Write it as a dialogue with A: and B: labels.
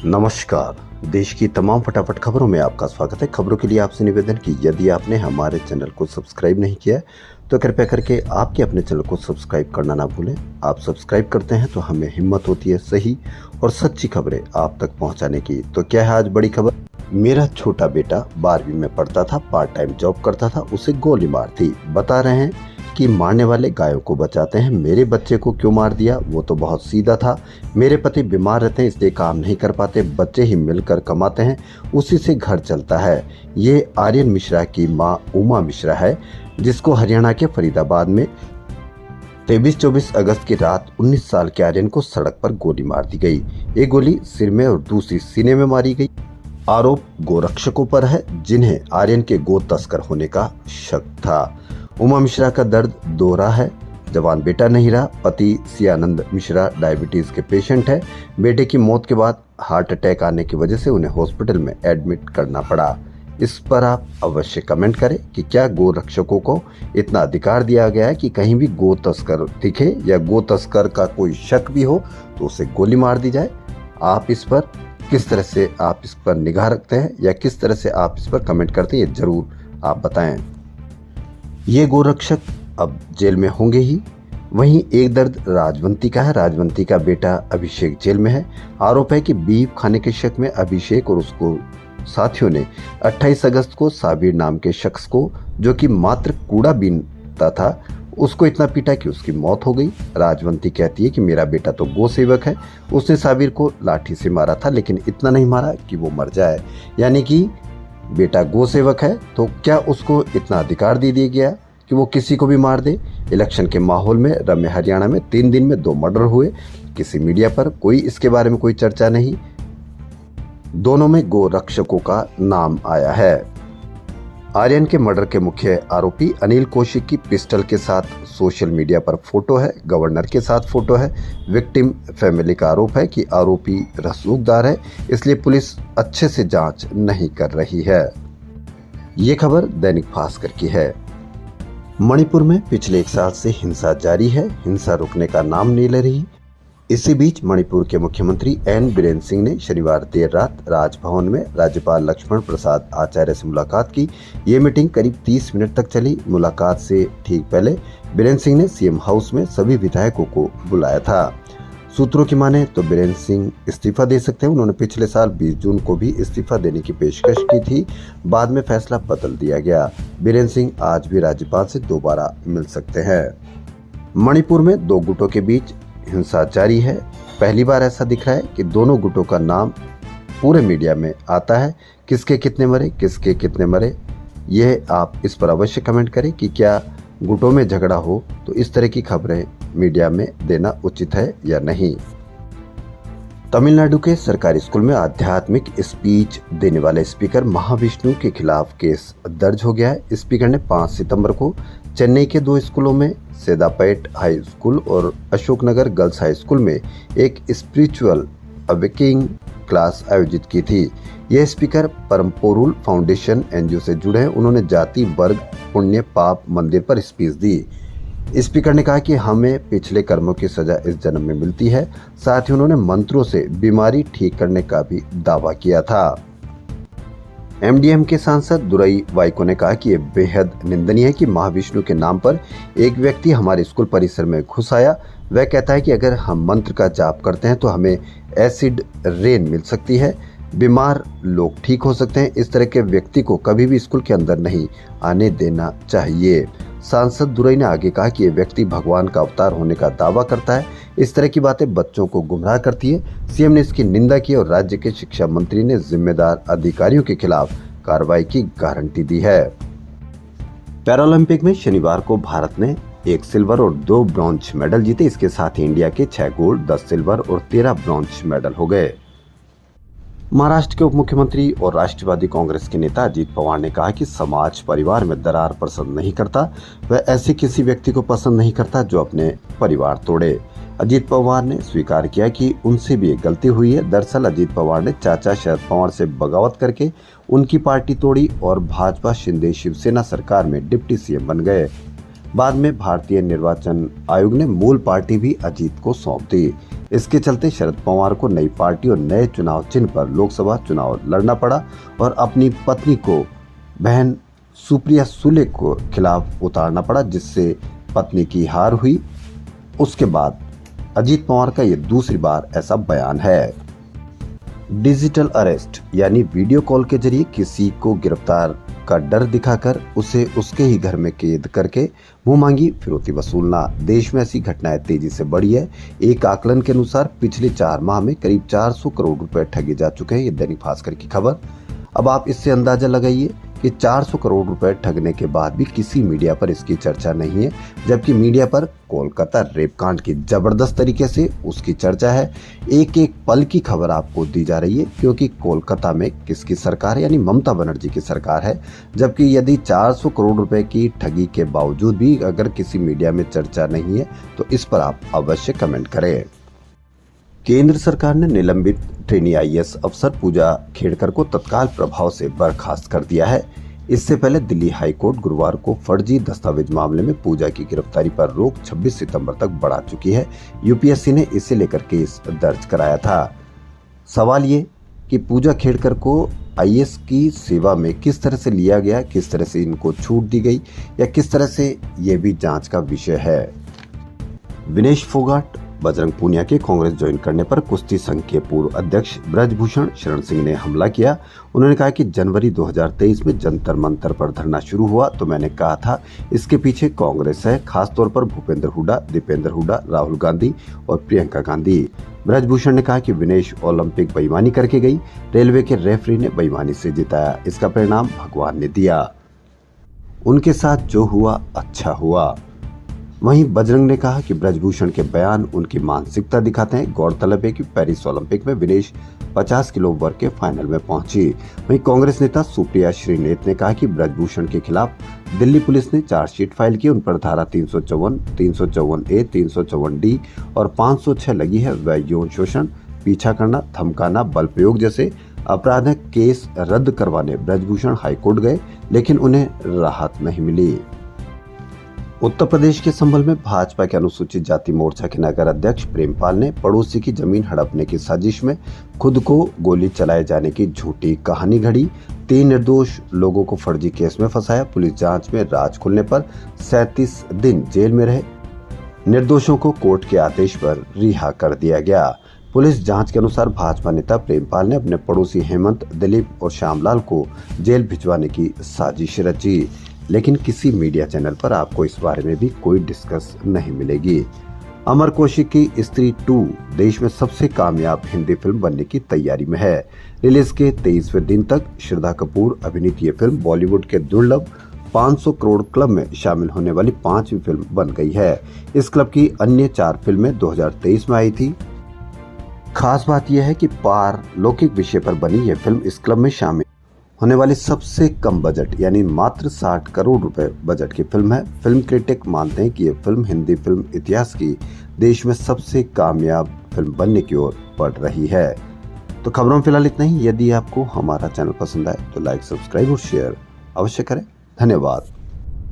A: नमस्कार। देश की तमाम फटाफट खबरों में आपका स्वागत है। खबरों के लिए आपसे निवेदन कि यदि आपने हमारे चैनल को सब्सक्राइब नहीं किया है तो कृपया करके आपके अपने चैनल को सब्सक्राइब करना ना भूलें। आप सब्सक्राइब करते हैं तो हमें हिम्मत होती है सही और सच्ची खबरें आप तक पहुंचाने की। तो क्या है आज बड़ी खबर? मेरा छोटा बेटा 12वीं में पढ़ता था, पार्ट टाइम जॉब करता था, उसे गोली मार थी। बता रहे हैं कि मारने वाले गायों को बचाते हैं। मेरे बच्चे को क्यों मार दिया? वो तो बहुत सीधा था। मेरे पति बीमार रहते हैं इसलिए काम नहीं कर पाते, बच्चे ही मिलकर कमाते हैं, उसी से घर चलता है। ये आर्यन मिश्रा की मां उमा मिश्रा है, जिसको हरियाणा के फरीदाबाद में 23-24 अगस्त की रात 19 साल के आर्यन को सड़क पर गोली मार दी गई। एक गोली सिर में और दूसरी सीने में मारी गई। आरोप गोरक्षकों पर है, जिन्हें आर्यन के गो तस्कर होने का शक था। उमा मिश्रा का दर्द दोहरा है। जवान बेटा नहीं रहा। पति सियानंद मिश्रा डायबिटीज के पेशेंट है। बेटे की मौत के बाद हार्ट अटैक आने की वजह से उन्हें हॉस्पिटल में एडमिट करना पड़ा। इस पर आप अवश्य कमेंट करें कि क्या गो रक्षकों को इतना अधिकार दिया गया है कि कहीं भी गो तस्कर दिखे या गो तस्कर का कोई शक भी हो तो उसे गोली मार दी जाए? आप इस पर किस तरह से आप इस पर निगाह रखते हैं या किस तरह से आप इस पर कमेंट करते हैं, ये जरूर आप बताएं। ये गोरक्षक अब जेल में होंगे ही। वहीं एक दर्द राजवंती का है। राजवंती का बेटा अभिषेक जेल में है। आरोप है कि बीफ खाने के शक में अभिषेक और उसको साथियों ने 28 अगस्त को साबिर नाम के शख्स को, जो कि मात्र कूड़ा बीनता था, उसको इतना पीटा कि उसकी मौत हो गई। राजवंती कहती है कि मेरा बेटा तो गो सेवक है, उसने साबिर को लाठी से मारा था, लेकिन इतना नहीं मारा कि वो मर जाए। यानी कि बेटा गो सेवक है तो क्या उसको इतना अधिकार दे दिया गया कि वो किसी को भी मार दे? इलेक्शन के माहौल में रम्य हरियाणा में 3 दिन में 2 मर्डर हुए। किसी मीडिया पर कोई इसके बारे में कोई चर्चा नहीं। दोनों में गो रक्षकों का नाम आया है। आर्यन के मर्डर के मुख्य आरोपी अनिल कौशिक की पिस्टल के साथ सोशल मीडिया पर फोटो है, गवर्नर के साथ फोटो है। विक्टिम फैमिली का आरोप है कि आरोपी रसूखदार है, इसलिए पुलिस अच्छे से जांच नहीं कर रही है। ये खबर दैनिक भास्कर की है। मणिपुर में पिछले 1 साल से हिंसा जारी है। हिंसा रुकने का नाम नहीं ले रही। इसी बीच मणिपुर के मुख्यमंत्री एन बीरेन सिंह ने शनिवार देर रात राजभवन में राज्यपाल लक्ष्मण प्रसाद आचार्य से मुलाकात की। ये मीटिंग करीब 30 मिनट तक चली। मुलाकात से ठीक पहले बीरेन सिंह ने सीएम हाउस में सभी विधायकों को बुलाया था। सूत्रों की माने तो बीरेन सिंह इस्तीफा दे सकते हैं। उन्होंने पिछले साल 20 जून को भी इस्तीफा देने की पेशकश की थी, बाद में फैसला बदल दिया गया। बीरेन सिंह आज भी राज्यपाल से दोबारा मिल सकते हैं। मणिपुर में 2 गुटों के बीच हिंसा जारी है। पहली बार ऐसा दिख रहा है कि दोनों गुटों का नाम पूरे मीडिया में आता है। किसके कितने मरे, यह आप इस पर अवश्य कमेंट करें कि क्या गुटों में झगड़ा हो तो इस तरह की खबरें मीडिया में देना उचित है या नहीं। तमिलनाडु के सरकारी स्कूल में आध्यात्मिक स्पीच देने वाले स्पीकर महाविष्णु के खिलाफ केस दर्ज हो गया है। स्पीकर ने 5 सितंबर को चेन्नई के 2 स्कूलों में, सेदापेट हाई स्कूल और अशोकनगर गर्ल्स हाई स्कूल में एक स्पिरिचुअल अवेकिंग क्लास आयोजित की थी। यह स्पीकर परमपोरुल फाउंडेशन एनजीओ से जुड़े हैं। उन्होंने जाति, वर्ग, पुण्य, पाप मंदिर पर स्पीच दी। स्पीकर ने कहा कि हमें पिछले कर्मों की सजा इस जन्म में मिलती है। साथ ही उन्होंने मंत्रों से बीमारी ठीक करने का भी दावा किया था। एमडीएम के सांसद दुरई वाइको ने कहा कि यह बेहद निंदनीय है कि महाविष्णु के नाम पर एक व्यक्ति हमारे स्कूल परिसर में घुस आया। वह कहता है कि अगर हम मंत्र का जाप करते हैं तो हमें एसिड रेन मिल सकती है, बीमार लोग ठीक हो सकते हैं। इस तरह के व्यक्ति को कभी भी स्कूल के अंदर नहीं आने देना चाहिए। सांसद दुरई ने आगे कहा कि ये व्यक्ति भगवान का अवतार होने का दावा करता है। इस तरह की बातें बच्चों को गुमराह करती है। सीएम ने इसकी निंदा की और राज्य के शिक्षा मंत्री ने जिम्मेदार अधिकारियों के खिलाफ कार्रवाई की गारंटी दी है। पैरालंपिक में शनिवार को भारत ने 1 सिल्वर और 2 ब्रॉन्ज मेडल जीते। इसके साथ ही इंडिया के 6 गोल्ड, 10 सिल्वर और 13 ब्रॉन्ज मेडल हो गए। महाराष्ट्र के उप मुख्यमंत्री और राष्ट्रवादी कांग्रेस के नेता अजीत पवार ने कहा कि समाज परिवार में दरार पसंद नहीं करता। वह ऐसे किसी व्यक्ति को पसंद नहीं करता जो अपने परिवार तोड़े। अजीत पवार ने स्वीकार किया कि उनसे भी एक गलती हुई है। दरअसल अजीत पवार ने चाचा शरद पवार से बगावत करके उनकी पार्टी तोड़ी और भाजपा शिंदे शिवसेना सरकार में डिप्टी सीएम बन गए। बाद में भारतीय निर्वाचन आयोग ने मूल पार्टी भी अजीत को सौंप दी। इसके चलते शरद पवार को नई पार्टी और नए चुनाव चिन्ह पर लोकसभा चुनाव लड़ना पड़ा और अपनी पत्नी को बहन सुप्रिया सुले को खिलाफ उतारना पड़ा, जिससे पत्नी की हार हुई। उसके बाद अजीत पवार का ये दूसरी बार ऐसा बयान है। डिजिटल अरेस्ट यानी वीडियो कॉल के जरिए किसी को गिरफ्तार का डर दिखाकर उसे उसके ही घर में कैद करके मुंह मांगी फिरौती वसूलना। देश में ऐसी घटनाएं तेजी से बढ़ी है। एक आकलन के अनुसार पिछले 4 माह में करीब 400 करोड़ रुपए ठगे जा चुके हैं। ये दैनिक भास्कर की खबर। अब आप इससे अंदाजा लगाइए कि 400 करोड़ रुपए ठगने के बाद भी किसी मीडिया पर इसकी चर्चा नहीं है, जबकि मीडिया पर कोलकाता रेप कांड की जबरदस्त तरीके से उसकी चर्चा है। एक एक पल की खबर आपको दी जा रही है, क्योंकि कोलकाता में किसकी सरकार है, यानी ममता बनर्जी की सरकार है। जबकि यदि 400 करोड़ रुपए की ठगी के बावजूद भी अगर किसी मीडिया में चर्चा नहीं है तो इस पर आप अवश्य कमेंट करें। केंद्र सरकार ने निलंबित ट्रेनी आईएएस अफसर पूजा खेड़कर को तत्काल प्रभाव से बर्खास्त कर दिया है। इससे पहले दिल्ली हाई कोर्ट गुरुवार को फर्जी दस्तावेज मामले में पूजा की गिरफ्तारी पर रोक 26 सितंबर तक बढ़ा चुकी है। यूपीएससी ने इसे लेकर केस दर्ज कराया था। सवाल ये कि पूजा खेड़कर को आईएएस की सेवा में किस तरह से लिया गया, किस तरह से इनको छूट दी गई या किस तरह से, ये भी जांच का विषय है। विनेश फोगाट बजरंग पूनिया के कांग्रेस ज्वाइन करने पर कुश्ती संघ के पूर्व अध्यक्ष ब्रजभूषण शरण सिंह ने हमला किया। उन्होंने कहा कि जनवरी 2023 में जंतर मंतर पर धरना शुरू हुआ तो मैंने कहा था इसके पीछे कांग्रेस है, खासतौर पर भूपेंद्र हुड्डा, दीपेंद्र हुड्डा, राहुल गांधी और प्रियंका गांधी। ब्रजभूषण ने कहा कि विनेश ओलंपिक बेईमानी करके गई, रेलवे के रेफरी ने बेईमानी से जिताया, इसका परिणाम भगवान ने दिया, उनके साथ जो हुआ अच्छा हुआ। वहीं बजरंग ने कहा कि ब्रजभूषण के बयान उनकी मानसिकता दिखाते हैं। गौरतलब है कि पेरिस ओलंपिक में विनेश 50 किलो वर्ग के फाइनल में पहुंची। वहीं कांग्रेस नेता सुप्रिया श्रीनेत ने कहा कि ब्रजभूषण के खिलाफ दिल्ली पुलिस ने चार्जशीट फाइल की। उन पर धारा 354, 354A, 354D और 506 लगी है। वह यौन शोषण, पीछा करना, धमकाना, बल प्रयोग जैसे आपराधिक केस रद्द करवाने ब्रजभूषण हाईकोर्ट गए, लेकिन उन्हें राहत नहीं मिली। उत्तर प्रदेश के संभल में भाजपा के अनुसूचित जाति मोर्चा के नगर अध्यक्ष प्रेमपाल ने पड़ोसी की जमीन हड़पने की साजिश में खुद को गोली चलाए जाने की झूठी कहानी घड़ी। 3 निर्दोष लोगों को फर्जी केस में फंसाया। पुलिस जांच में राज खुलने पर 37 दिन जेल में रहे निर्दोषों को कोर्ट के आदेश पर रिहा कर दिया गया। पुलिस जांच के अनुसार भाजपा नेता प्रेमपाल ने अपने पड़ोसी हेमंत, दिलीप और श्यामलाल को जेल भिजवाने की साजिश रची, लेकिन किसी मीडिया चैनल पर आपको इस बारे में भी कोई डिस्कस नहीं मिलेगी। अमर कौशिक की स्त्री 2 देश में सबसे कामयाब हिंदी फिल्म बनने की तैयारी में है। रिलीज के 23वें दिन तक श्रद्धा कपूर अभिनीत ये फिल्म बॉलीवुड के दुर्लभ 500 करोड़ क्लब में शामिल होने वाली 5वीं फिल्म बन गई है। इस क्लब की अन्य 4 फिल्में 2023 में आई थी। खास बात यह है कि पारलौकिक विषय पर बनी यह फिल्म इस क्लब में शामिल होने वाली सबसे कम बजट यानी मात्र 60 करोड़ रुपए बजट की फिल्म है। फिल्म क्रिटिक मानते हैं कि यह फिल्म हिंदी फिल्म इतिहास की देश में सबसे कामयाब फिल्म बनने की ओर बढ़ रही है। तो खबरों में फिलहाल इतना ही। यदि आपको हमारा चैनल पसंद आए तो लाइक, सब्सक्राइब और शेयर अवश्य करें। धन्यवाद।